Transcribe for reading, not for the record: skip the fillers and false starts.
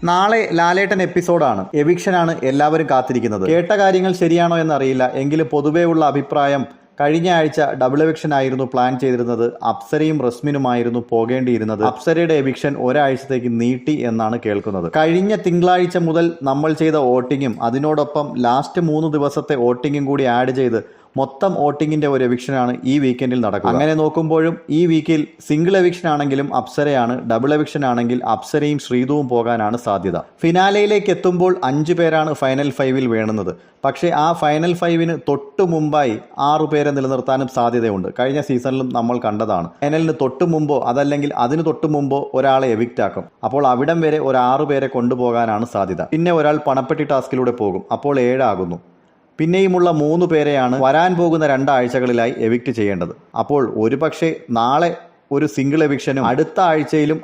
നാളെ ലാലേട്ടൻ എപ്പിസോഡാണ്. എവിക്ഷനാണ് എല്ലാവരും കാത്തിരിക്കുന്നത്. കേട്ട കാര്യങ്ങൾ ശരിയാണോ എന്നറിയില്ല. എങ്കിലും പൊതുവേ ഉള്ള അഭിപ്രായം കഴിഞ്ഞ ആഴ്ച ഡബിൾ എവിക്ഷൻ ആയിരുന്നു പ്ലാൻ ചെയ്തിരുന്നത്. അപ്സരയും റസ്മിനുമായിരുന്നു പോകേണ്ടിയിരുന്നത്. അപ്സരയുടെ എവിക്ഷൻ ഒരാഴ്ചത്തേക്ക് നീട്ടി എന്നാണ് കേൾക്കുന്നത്. കഴിഞ്ഞ തിങ്കളാഴ്ച മുതൽ നമ്മൾ ചെയ്ത വോട്ടിങ്ങും അതിനോടൊപ്പം ലാസ്റ്റ് 3 ദിവസത്തെ വോട്ടിങ്ങും കൂടി ആഡ് ചെയ്ത് മൊത്തം വോട്ടിങ്ങിന്റെ ഒരു എവിക്ഷനാണ് ഈ വീക്കെൻഡിൽ നടക്കുക. അങ്ങനെ നോക്കുമ്പോഴും ഈ വീക്കിൽ സിംഗിൾ എവിക്ഷൻ ആണെങ്കിലും അപ്സരയാണ്, ഡബിൾ എവിക്ഷൻ ആണെങ്കിൽ അപ്സരയും ശ്രീതുവും പോകാനാണ് സാധ്യത. ഫിനാലയിലേക്ക് എത്തുമ്പോൾ 5 പേരാണ് ഫൈനൽ 5-ൽ വേണുന്നത്. പക്ഷേ ആ ഫൈനൽ 5-ന് തൊട്ടു മുമ്പായി 6 പേരെ നിലനിർത്താനും സാധ്യതയുണ്ട്. കഴിഞ്ഞ സീസണിലും നമ്മൾ കണ്ടതാണ്. ഫൈനലിന് തൊട്ടു മുമ്പോ അതല്ലെങ്കിൽ അതിന് തൊട്ടു മുമ്പോ ഒരാളെ എവിക്റ്റ് ആക്കും. അപ്പോൾ അവിടം വരെ ഒരു 6 പേരെ കൊണ്ടുപോകാനാണ് സാധ്യത. പിന്നെ ഒരാൾ പണപ്പെട്ടി ടാസ്കിലൂടെ പോകും. അപ്പോൾ 7 ആകുന്നു. പിന്നെയുമുള്ള 3 പേരെയാണ് വരാൻ പോകുന്ന 2 ആഴ്ചകളിലായി എവിക്റ്റ് ചെയ്യേണ്ടത്. അപ്പോൾ ഒരുപക്ഷെ നാളെ ഒരു സിംഗിൾ എവിക്ഷനും അടുത്ത ആഴ്ചയിലും